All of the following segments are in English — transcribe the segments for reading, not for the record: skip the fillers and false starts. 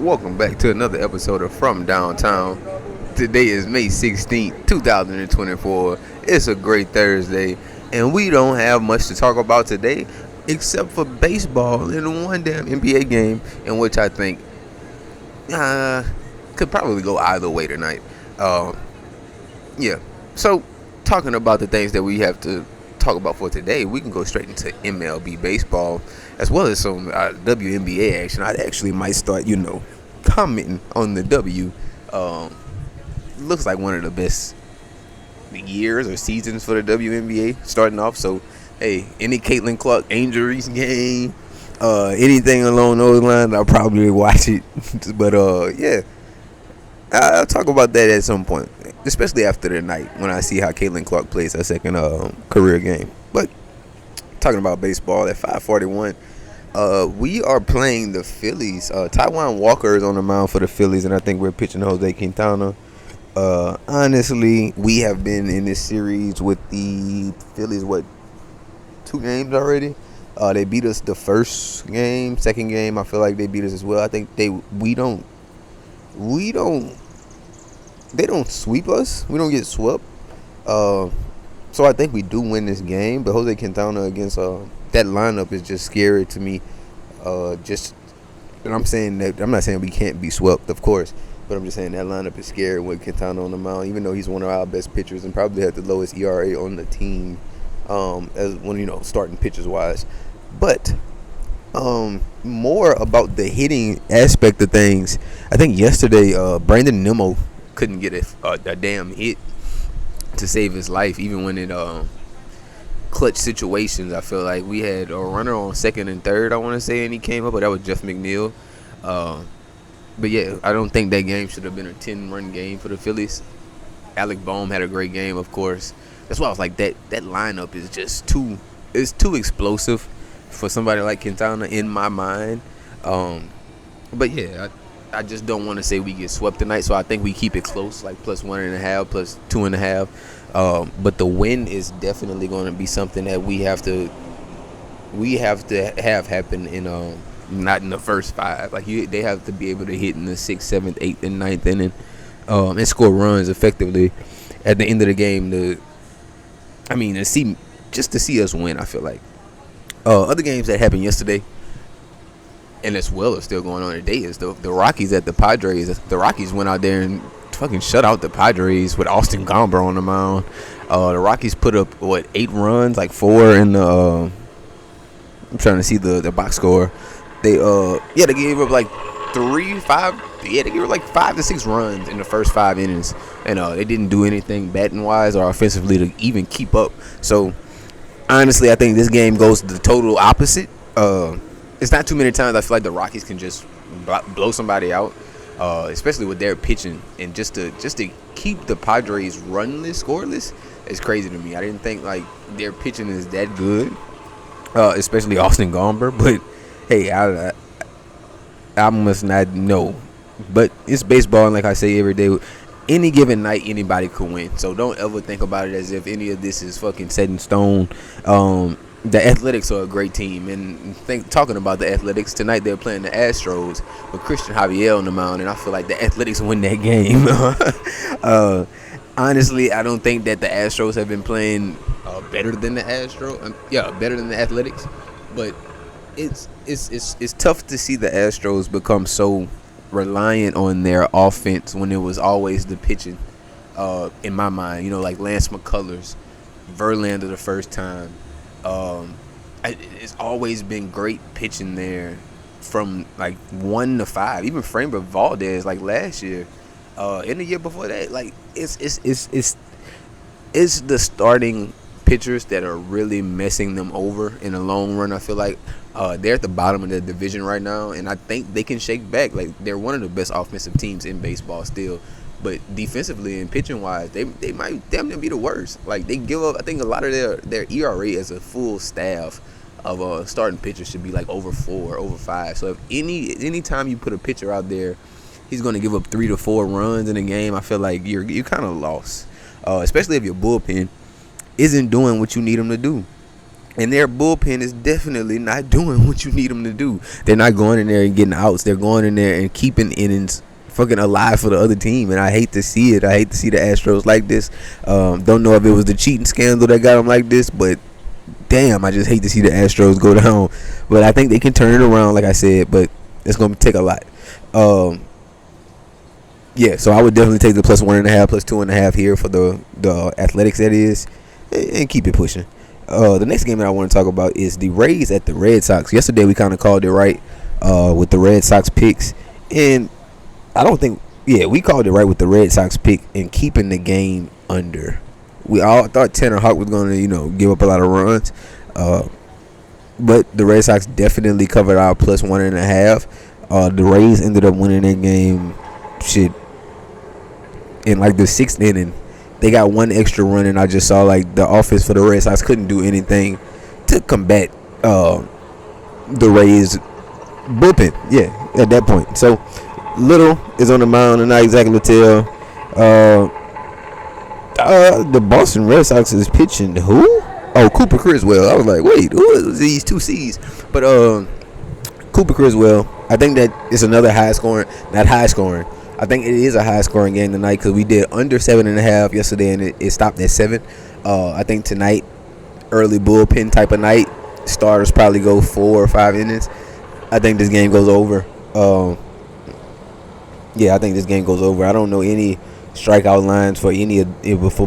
Welcome back to another episode of From Downtown. Today is May 16th, 2024. It's a great Thursday, and we don't have much to talk about today except for baseball and one damn NBA game in which I think could probably go either way tonight. Yeah. So, talking about the things that we have to talk about for today, we can go straight into MLB baseball as well as some WNBA action. I actually might start, commenting on the W. Looks like one of the best years or seasons for the WNBA starting off. So, hey, any Caitlin Clark injuries game, anything along those lines, I'll probably watch it. But yeah, I'll talk about that at some point, especially after the night when I see how Caitlin Clark plays her second career game. But talking about baseball at 5:41, we are playing the Phillies. Taiwan Walker is on the mound for the Phillies, and I think we're pitching Jose Quintana. Honestly, we have been in this series with the Phillies, 2 games already? They beat us the first game, second game. I feel like they beat us as well. I think they don't sweep us. We don't get swept. So I think we do win this game. But Jose Quintana against that lineup is just scary to me. And I'm saying that I'm not saying we can't be swept, of course, but I'm just saying that lineup is scary with Quintana on the mound. Even though he's one of our best pitchers and probably had the lowest ERA on the team, as when starting pitchers wise. But more about the hitting aspect of things. I think yesterday Brandon Nimmo couldn't get a damn hit to save his life, even when it clutch situations. I feel like we had a runner on second and third, I want to say, and he came up, but that was Jeff McNeil. But yeah, I don't think that game should have been a 10-run game for the Phillies. Alec Boehm had a great game, of course. That's why I was like, that lineup is just too explosive for somebody like Quintana in my mind. But yeah, I just don't want to say we get swept tonight, so I think we keep it close, like +1.5, +2.5. But the win is definitely going to be something that we have to have happen in not in the first 5. Like they have to be able to hit in the 6th, 7th, 8th, and 9th inning, and score runs effectively at the end of the game. To see us win, I feel like. Other games that happened yesterday, and as well as still going on today, is the Rockies at the Padres. The Rockies went out there and fucking shut out the Padres with Austin Gomber on the mound. The Rockies put up 8 runs, like 4 in the. I'm trying to see the box score. They gave up like 3, 5. Yeah, they gave up like 5 to 6 runs in the first 5 innings, and they didn't do anything batting wise or offensively to even keep up. So honestly, I think this game goes the total opposite. It's not too many times I feel like the Rockies can just blow somebody out, especially with their pitching, and just to keep the Padres runless, scoreless is crazy to me. I didn't think like their pitching is that good, especially Austin Gomber. But hey, I must not know. But it's baseball, and like I say every day, any given night anybody could win. So don't ever think about it as if any of this is fucking set in stone. The Athletics are a great team, and talking about the Athletics, tonight they're playing the Astros with Christian Javier on the mound, and I feel like the Athletics win that game. Honestly, I don't think that the Astros have been playing better than the better than the Athletics, but it's tough to see the Astros become so reliant on their offense when it was always the pitching. In my mind, like Lance McCullers, Verlander the first time. It's always been great pitching there from like 1 to 5. Even Framber Valdez like last year, and the year before that. Like it's the starting pitchers that are really messing them over in the long run. I feel like they're at the bottom of the division right now, and I think they can shake back. Like they're one of the best offensive teams in baseball still. But defensively and pitching wise, they might damn near be the worst. Like they give up. I think a lot of their ERA as a full staff of starting pitchers should be like over 4, over 5. So if any time you put a pitcher out there, he's going to give up 3 to 4 runs in a game, I feel like you're kind of lost. Especially if your bullpen isn't doing what you need them to do. And their bullpen is definitely not doing what you need them to do. They're not going in there and getting outs. They're going in there and keeping innings fucking alive for the other team. And I hate to see it. I hate to see the Astros like this. Don't know if it was the cheating scandal that got them like this, but damn, I just hate to see the Astros go down. But I think they can turn it around, like I said, but it's going to take a lot. Yeah, so I would definitely take the +1.5, +2.5 here for the Athletics, that is, and keep it pushing. The next game that I want to talk about is the Rays at the Red Sox. Yesterday we kind of called it right with the Red Sox picks, and I don't think, we called it right with the Red Sox pick and keeping the game under. We all thought Tanner Houck was going to, give up a lot of runs, but the Red Sox definitely covered our +1.5. The Rays ended up winning that game, in like the 6th inning. They got one extra run, and I just saw like the offense for the Red Sox couldn't do anything to combat the Rays bullpen. Yeah, at that point. So Little is on the mound tonight. Zach Littell. The Boston Red Sox is pitching who? Oh, Cooper Criswell. I was like, wait, who is these two C's? But Cooper Criswell. I think that it's another not high scoring. I think it is a high-scoring game tonight because we did under 7.5 yesterday, and it stopped at 7. I think tonight, early bullpen type of night, starters probably go 4 or 5 innings. I think this game goes over. I think this game goes over. I don't know any strikeout lines for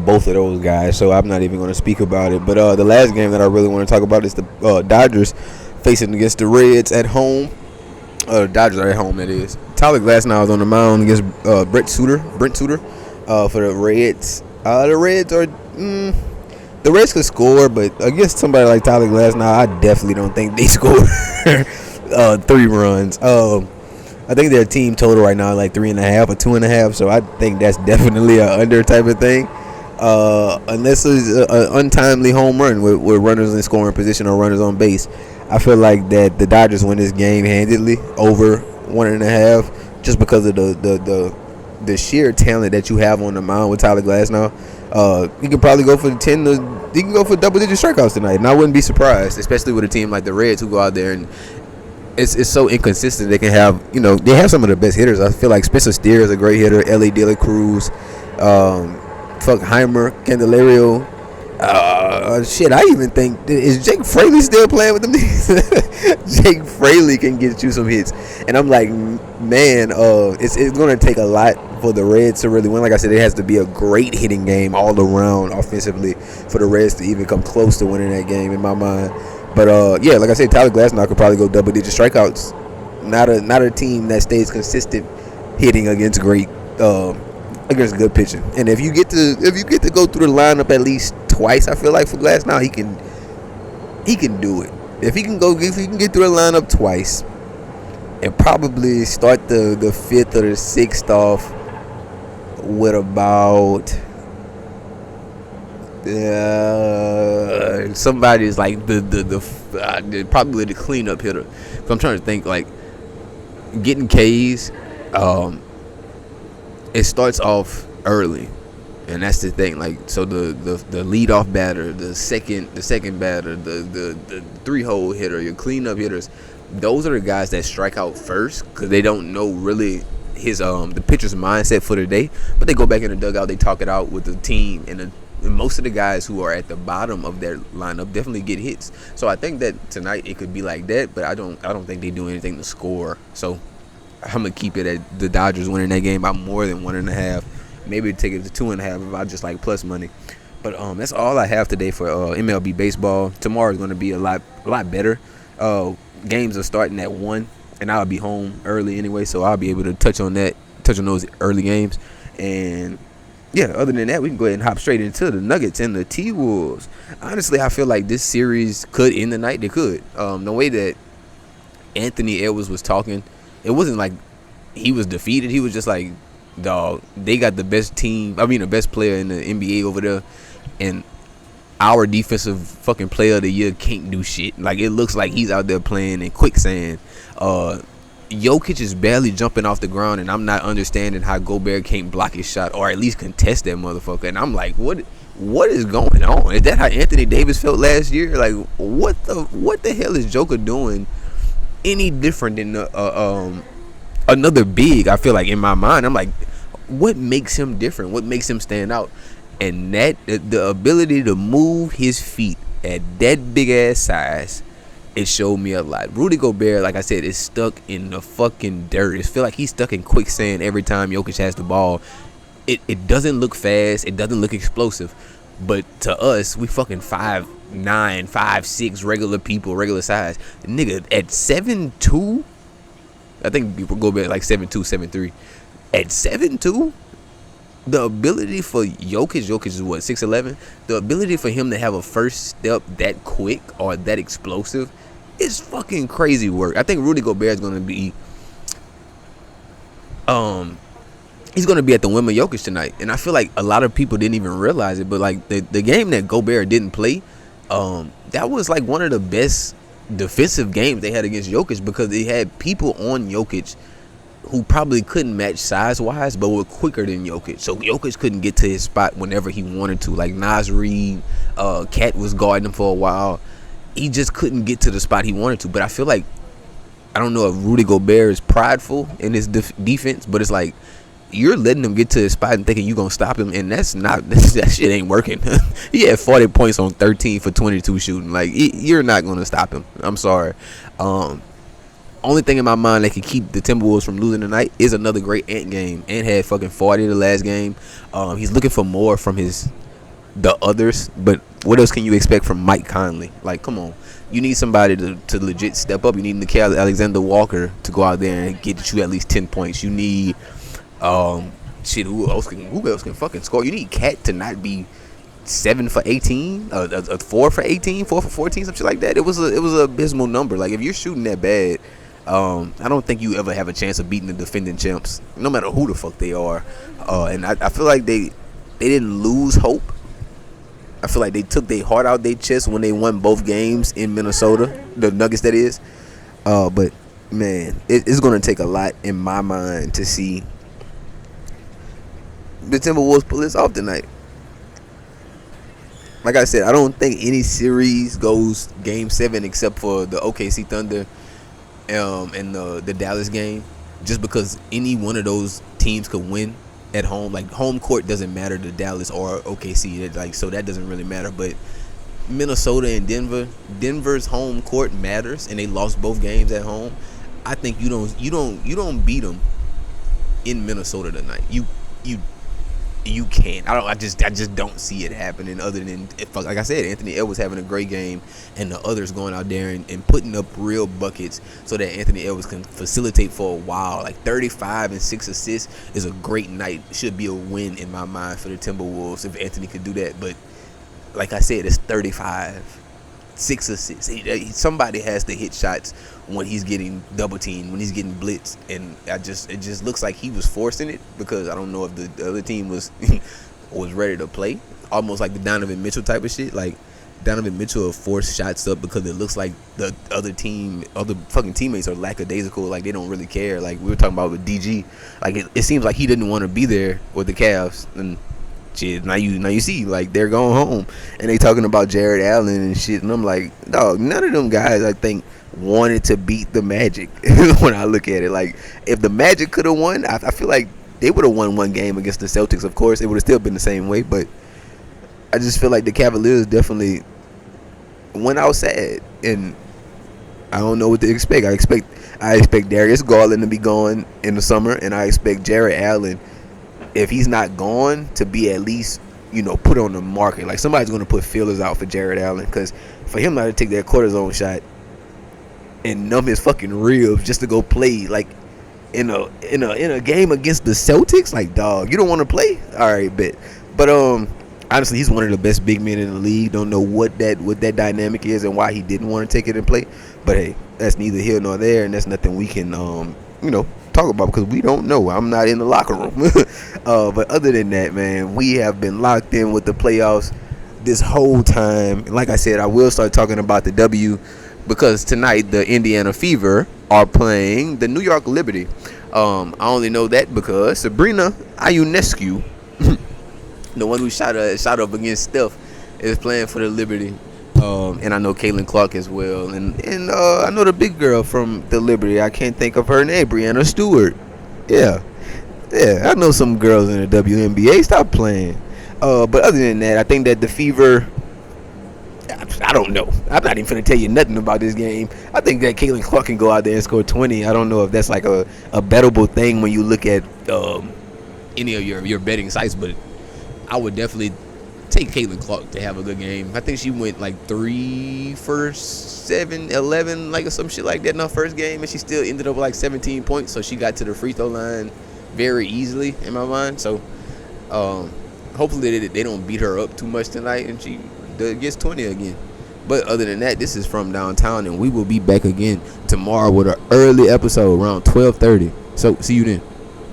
both of those guys, so I'm not even going to speak about it. But the last game that I really want to talk about is the Dodgers facing against the Reds at home. Dodgers are at home, that is. Tyler Glasnow is on the mound against Brent Suter for the Reds. The Reds could score, but against somebody like Tyler Glasnow, I definitely don't think they score 3 runs. I think their team total right now is like 3.5 or 2.5, so I think that's definitely an under type of thing. Unless it's an untimely home run with runners in scoring position or runners on base. I feel like that the Dodgers win this game handedly over 1.5, just because of the sheer talent that you have on the mound with Tyler Glasnow. He could probably go for he can go for double-digit strikeouts tonight, and I wouldn't be surprised, especially with a team like the Reds who go out there and it's so inconsistent. They can have, they have some of the best hitters. I feel like Spencer Steer is a great hitter. Ellie De La Cruz, Heimer, Candelario. I even think, is Jake Fraley still playing with them? Jake Fraley can get you some hits, and I'm like, man, it's going to take a lot for the Reds to really win. Like I said, it has to be a great hitting game all around offensively for the Reds to even come close to winning that game in my mind. But like I said, Tyler Glasnow could probably go double-digit strikeouts. Not a team that stays consistent hitting against against good pitching. And if you get to go through the lineup at least twice, I feel like for Glasnow, he can do it. If he can get through the lineup twice and probably start the 5th or the 6th off with about somebody's like probably the cleanup hitter. So I'm trying to think, like, getting K's. It starts off early, and that's the thing. Like, so the leadoff batter, the second batter, the 3-hole hitter, your cleanup hitters, those are the guys that strike out first because they don't know really his the pitcher's mindset for the day. But they go back in the dugout, they talk it out with the team, and most of the guys who are at the bottom of their lineup definitely get hits. So I think that tonight it could be like that, but I don't think they do anything to score. So I'm gonna keep it at the Dodgers winning that game by more than 1.5. Maybe take it to 2.5 if I just like plus money. But that's all I have today for MLB baseball. Tomorrow is gonna be a lot better. Games are starting at 1, and I'll be home early anyway, so I'll be able to touch on those early games. And yeah, other than that, we can go ahead and hop straight into the Nuggets and the T-Wolves. Honestly, I feel like this series could end the night. They could. The way that Anthony Edwards was talking, it wasn't like he was defeated. He was just like, dog, they got the best the best player in the NBA over there, and our defensive fucking player of the year can't do shit. Like, it looks like he's out there playing in quicksand. Jokic is barely jumping off the ground, and I'm not understanding how Gobert can't block his shot or at least contest that motherfucker. And I'm like, what what is going on? Is that how Anthony Davis felt last year? Like, what the hell is Joker doing any different than another big? I feel like in my mind, I'm like, what makes him different? What makes him stand out? And that the ability to move his feet at that big ass size, it showed me a lot. Rudy Gobert, like I said, is stuck in the fucking dirt. It feel like he's stuck in quicksand every time Jokic has the ball. It doesn't look fast. It doesn't look explosive. But to us, we fucking 5'9", 5'6", regular people, regular size. Nigga, at 7'2", I think people go back like 7'2", 7'3". At 7'2", the ability for Jokic is what, 6'11"? The ability for him to have a first step that quick or that explosive is fucking crazy work. I think Rudy Gobert is going to be he's going to be at the whim of Jokic tonight. And I feel like a lot of people didn't even realize it, but like the game that Gobert didn't play, that was like one of the best defensive games they had against Jokic, because they had people on Jokic who probably couldn't match size-wise, but were quicker than Jokic. So Jokic couldn't get to his spot whenever he wanted to. Like Nas Reed, Cat was guarding him for a while. He just couldn't get to the spot he wanted to. But I feel like, I don't know if Rudy Gobert is prideful in his defense, but it's like, you're letting him get to his spot and thinking you're going to stop him, and that's not, that shit ain't working. He had 40 points on 13 for 22 shooting. Like, you're not going to stop him. I'm sorry. Only thing in my mind that can keep the Timberwolves from losing tonight is another great Ant game. Ant had fucking 40 the last game. He's looking for more from the others, but what else can you expect from Mike Conley? Like, come on. You need somebody to legit step up. You need Nickeil Alexander-Walker to go out there and get you at least 10 points. You need who else can fucking score? You need Cat to not be 7 for 18, 4 for 18, 4 for 14, something like that. It was a abysmal number. Like, if you're shooting that bad, I don't think you ever have a chance of beating the defending champs, no matter who the fuck they are. And I feel like they didn't lose hope. I feel like they took their heart out their chest when they won both games in Minnesota, the Nuggets that is. But man, it's gonna take a lot in my mind to see the Timberwolves pull this off tonight. Like I said, I don't think any series goes Game 7 except for the OKC Thunder and the Dallas game, just because any one of those teams could win at home. Like, home court doesn't matter to Dallas or OKC, like, so that doesn't really matter. But Minnesota and Denver's home court matters, and they lost both games at home. I think you don't beat them in Minnesota tonight. You can't. I just don't see it happening. Other than, like I said, Anthony Edwards having a great game, and the others going out there and putting up real buckets, so that Anthony Edwards can facilitate for a while. Like 35 and 6 assists is a great night. Should be a win in my mind for the Timberwolves if Anthony could do that. But like I said, it's 35, 6 assists. Somebody has to hit shots when he's getting double teamed, when he's getting blitzed, and it just looks like he was forcing it, because I don't know if the other team was ready to play. Almost like the Donovan Mitchell type of shit. Like, Donovan Mitchell will force shots up because it looks like the other fucking teammates are lackadaisical. Like, they don't really care. Like, we were talking about with DG. Like, it seems like he didn't want to be there with the Cavs, and shit, now you see, like, they're going home, and they talking about Jared Allen and shit, and I'm like, dog, none of them guys, I think, wanted to beat the Magic. When I look at it, like, if the Magic could have won, I feel like they would have won one game against the Celtics. Of course, it would have still been the same way, but I just feel like the Cavaliers definitely went out sad, and I don't know what to expect. I expect Darius Garland to be gone in the summer, and I expect Jared Allen, if he's not gone, to be at least, put on the market. Like, somebody's going to put feelers out for Jared Allen, because for him not to take that cortisone shot and numb his fucking ribs just to go play, like, in a game against the Celtics, like, dog, you don't want to play? All right, bet. But honestly, he's one of the best big men in the league. Don't know what that dynamic is and why he didn't want to take it and play. But hey, that's neither here nor there, and that's nothing we can talk about, because we don't know. I'm not in the locker room. But other than that, man, we have been locked in with the playoffs this whole time. And like I said, I will start talking about the W, because tonight the Indiana Fever are playing the New York Liberty. I only know that because Sabrina Ionescu The one who shot up against Steph is playing for the Liberty. And I know Caitlin Clark as well. And I know the big girl from the Liberty. I can't think of her name. Brianna Stewart. Yeah. Yeah, I know some girls in the WNBA. Stop playing. But other than that, I think that the Fever, I don't know. I'm not even going to tell you nothing about this game. I think that Caitlin Clark can go out there and score 20. I don't know if that's like a bettable thing when you look at any of your betting sites, but I would definitely take Caitlin Clark to have a good game. I think she went like 3 for 7, 11, like some shit like that in her first game, and she still ended up with like 17 points, so she got to the free throw line very easily in my mind. So hopefully they don't beat her up too much tonight and she gets 20 again. But other than that, this is From Downtown, and we will be back again tomorrow with an early episode around 12:30. So see you then.